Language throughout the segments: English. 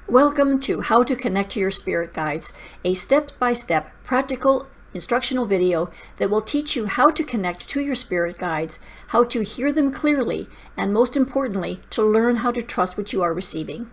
Welcome to How to Connect to Your Spirit Guides, a step-by-step practical instructional video that will teach you how to connect to your spirit guides, how to hear them clearly, and most importantly, to learn how to trust what you are receiving.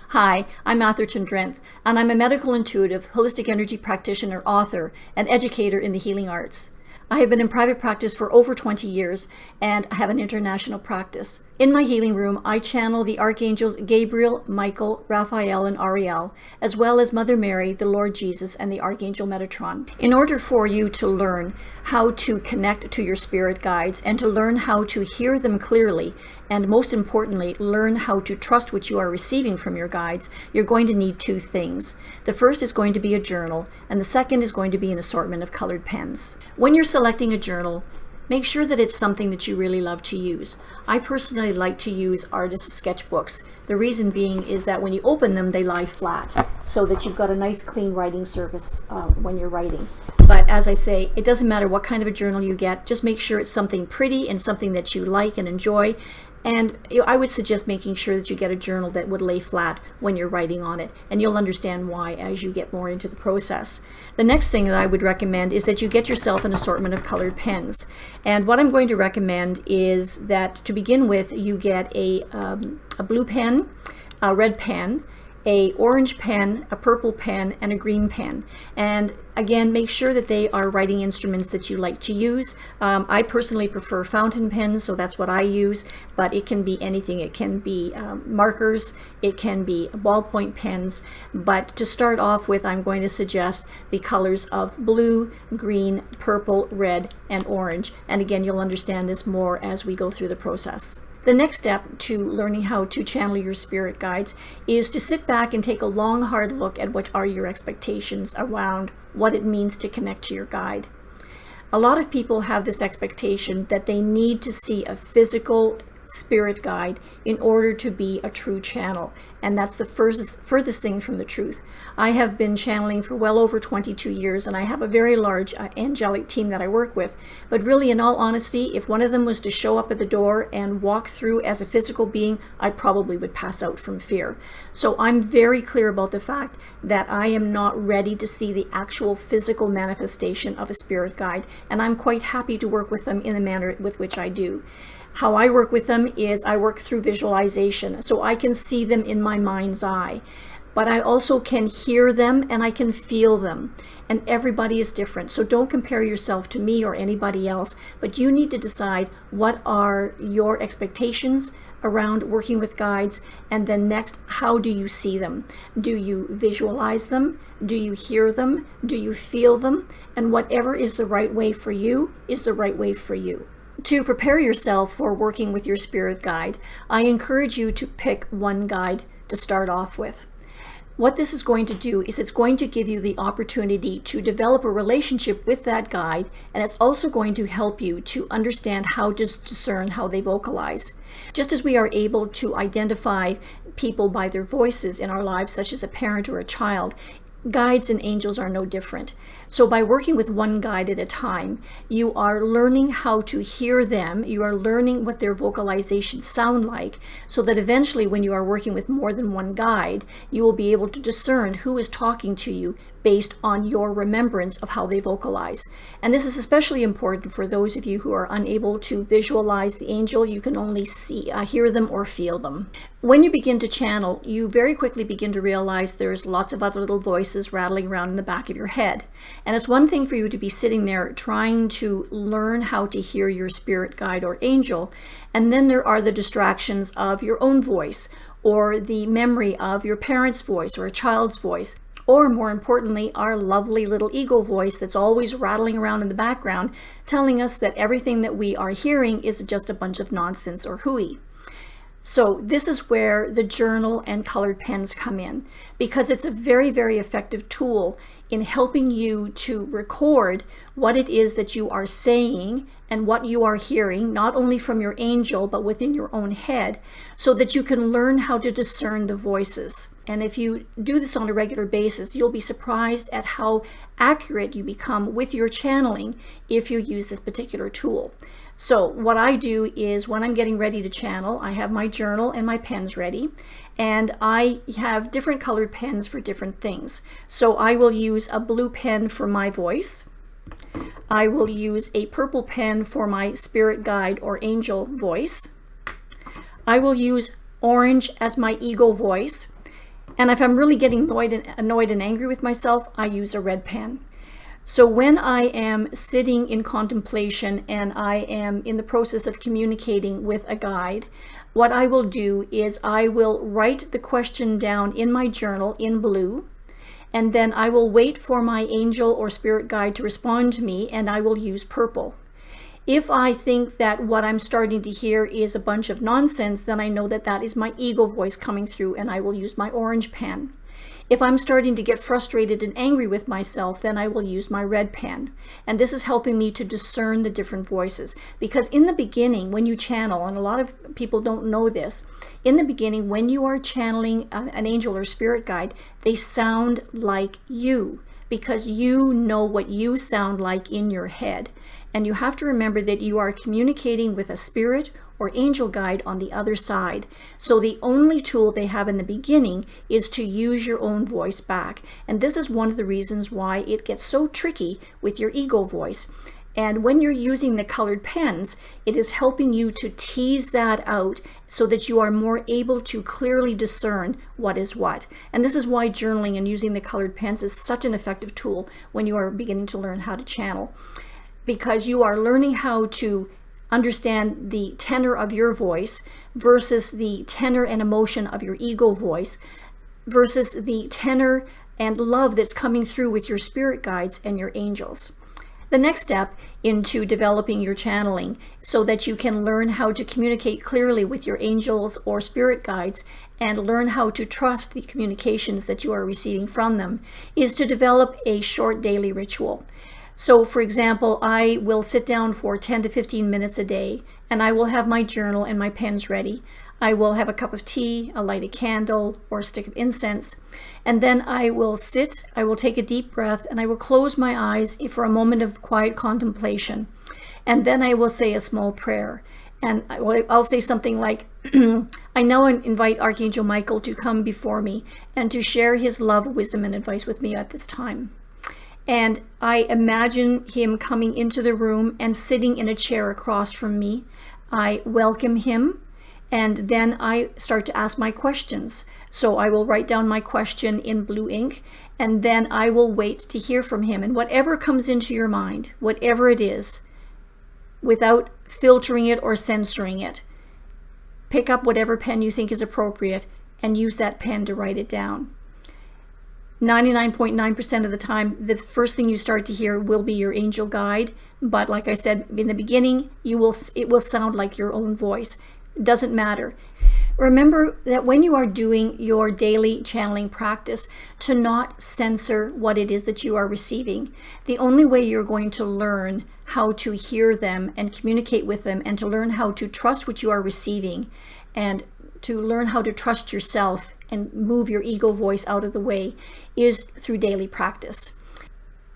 Hi, I'm Atherton Drenth, and I'm a medical intuitive, holistic energy practitioner, author, and educator in the healing arts. I have been in private practice for over 20 years, and I have an international practice. In my healing room, I channel the archangels Gabriel, Michael, Raphael, and Ariel, as well as Mother Mary, the Lord Jesus, and the Archangel Metatron. In order for you to learn how to connect to your spirit guides and to learn how to hear them clearly, and most importantly, learn how to trust what you are receiving from your guides, you're going to need two things. The first is going to be a journal, and the second is going to be an assortment of colored pens. When you're selecting a journal, make sure that it's something that you really love to use. I personally like to use artist sketchbooks. The reason being is that when you open them, they lie flat, so that you've got a nice clean writing surface when you're writing. But as I say, it doesn't matter what kind of a journal you get, just make sure it's something pretty and something that you like and enjoy. And I would suggest making sure that you get a journal that would lay flat when you're writing on it, and you'll understand why as you get more into the process. The next thing that I would recommend is that you get yourself an assortment of colored pens. And what I'm going to recommend is that to begin with, you get a blue pen, a red pen, a orange pen, a purple pen, and a green pen. And again, make sure that they are writing instruments that you like to use. I personally prefer fountain pens, so that's what I use, but it can be anything. It can be markers, it can be ballpoint pens, but to start off with, I'm going to suggest the colors of blue, green, purple, red, and orange. And again, you'll understand this more as we go through the process. The next step to learning how to channel your spirit guides is to sit back and take a long, hard look at what are your expectations around what it means to connect to your guide. A lot of people have this expectation that they need to see a physical spirit guide in order to be a true channel, and that's the furthest thing from the truth. I have been channeling for well over 22 years, and I have a very large angelic team that I work with, but really, in all honesty, if one of them was to show up at the door and walk through as a physical being, I probably would pass out from fear. So I'm very clear about the fact that I am not ready to see the actual physical manifestation of a spirit guide, and I'm quite happy to work with them in the manner with which I do. How I work with them is I work through visualization, so I can see them in my mind's eye, but I also can hear them and I can feel them, and everybody is different. So don't compare yourself to me or anybody else, but you need to decide what are your expectations around working with guides, and then next, how do you see them? Do you visualize them? Do you hear them? Do you feel them? And whatever is the right way for you is the right way for you. To prepare yourself for working with your spirit guide, I encourage you to pick one guide to start off with. What this is going to do is it's going to give you the opportunity to develop a relationship with that guide, and it's also going to help you to understand how to discern how they vocalize. Just as we are able to identify people by their voices in our lives, such as a parent or a child, guides and angels are no different. So by working with one guide at a time, you are learning how to hear them, you are learning what their vocalizations sound like, so that eventually when you are working with more than one guide, you will be able to discern who is talking to you based on your remembrance of how they vocalize. And this is especially important for those of you who are unable to visualize the angel. You can only hear them or feel them. When you begin to channel, you very quickly begin to realize there's lots of other little voices rattling around in the back of your head. And it's one thing for you to be sitting there trying to learn how to hear your spirit guide or angel, and then there are the distractions of your own voice, or the memory of your parent's voice or a child's voice, or more importantly, our lovely little ego voice that's always rattling around in the background, telling us that everything that we are hearing is just a bunch of nonsense or hooey. So this is where the journal and colored pens come in, because it's a very, very effective tool in helping you to record what it is that you are saying and what you are hearing, not only from your angel, but within your own head, so that you can learn how to discern the voices. And if you do this on a regular basis, you'll be surprised at how accurate you become with your channeling if you use this particular tool. So what I do is when I'm getting ready to channel, I have my journal and my pens ready, and I have different colored pens for different things. So I will use a blue pen for my voice. I will use a purple pen for my spirit guide or angel voice. I will use orange as my ego voice. And if I'm really getting annoyed and angry with myself, I use a red pen. So when I am sitting in contemplation and I am in the process of communicating with a guide, what I will do is I will write the question down in my journal in blue, and then I will wait for my angel or spirit guide to respond to me, and I will use purple. If I think that what I'm starting to hear is a bunch of nonsense, then I know that that is my ego voice coming through, and I will use my orange pen. If I'm starting to get frustrated and angry with myself, then I will use my red pen. And this is helping me to discern the different voices. Because in the beginning, when you channel, and a lot of people don't know this, in the beginning, when you are channeling an angel or spirit guide, they sound like you, because you know what you sound like in your head. And you have to remember that you are communicating with a spirit or angel guide on the other side. So the only tool they have in the beginning is to use your own voice back. And this is one of the reasons why it gets so tricky with your ego voice. And when you're using the colored pens, it is helping you to tease that out so that you are more able to clearly discern what is what. And this is why journaling and using the colored pens is such an effective tool when you are beginning to learn how to channel. Because you are learning how to understand the tenor of your voice versus the tenor and emotion of your ego voice versus the tenor and love that's coming through with your spirit guides and your angels. The next step into developing your channeling so that you can learn how to communicate clearly with your angels or spirit guides and learn how to trust the communications that you are receiving from them is to develop a short daily ritual. So for example, I will sit down for 10 to 15 minutes a day, and I will have my journal and my pens ready. I will have a cup of tea, a light a candle, or a stick of incense, and then I will sit, I will take a deep breath, and I will close my eyes for a moment of quiet contemplation. And then I will say a small prayer. And I'll say something like, I now invite Archangel Michael to come before me and to share his love, wisdom, and advice with me at this time. And I imagine him coming into the room and sitting in a chair across from me. I welcome him, and then I start to ask my questions. So I will write down my question in blue ink, and then I will wait to hear from him. And whatever comes into your mind, whatever it is, without filtering it or censoring it, pick up whatever pen you think is appropriate and use that pen to write it down. 99.9% of the time, the first thing you start to hear will be your angel guide. But like I said in the beginning, it will sound like your own voice. It doesn't matter. Remember that when you are doing your daily channeling practice, to not censor what it is that you are receiving. The only way you're going to learn how to hear them and communicate with them, and to learn how to trust what you are receiving, and to learn how to trust yourself and move your ego voice out of the way, is through daily practice.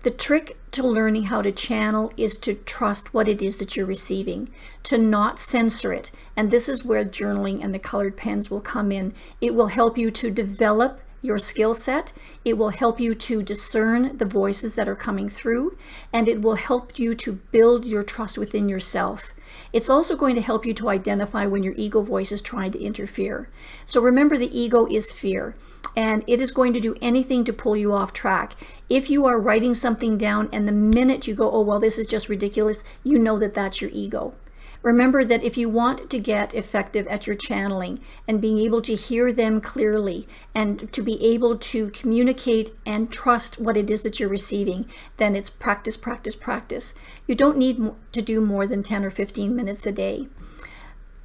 The trick to learning how to channel is to trust what it is that you're receiving, to not censor it. And this is where journaling and the colored pens will come in. It will help you to develop your skill set. It will help you to discern the voices that are coming through, and it will help you to build your trust within yourself. It's also going to help you to identify when your ego voice is trying to interfere. So remember, the ego is fear, and it is going to do anything to pull you off track. If you are writing something down and the minute you go, oh, well, this is just ridiculous, you know that that's your ego. Remember that if you want to get effective at your channeling and being able to hear them clearly and to be able to communicate and trust what it is that you're receiving, then it's practice, practice, practice. You don't need to do more than 10 or 15 minutes a day.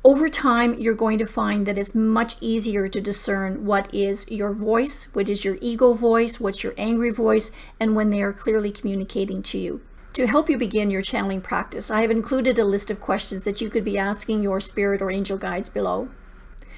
Over time, you're going to find that it's much easier to discern what is your voice, what is your ego voice, what's your angry voice, and when they are clearly communicating to you. To help you begin your channeling practice, I have included a list of questions that you could be asking your spirit or angel guides below.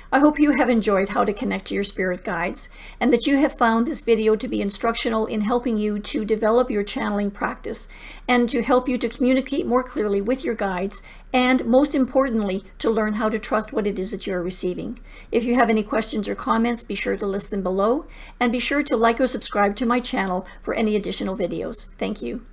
I hope you have enjoyed how to connect to your spirit guides, and that you have found this video to be instructional in helping you to develop your channeling practice and to help you to communicate more clearly with your guides, and most importantly, to learn how to trust what it is that you're receiving. If you have any questions or comments, be sure to list them below, and be sure to like or subscribe to my channel for any additional videos. Thank you.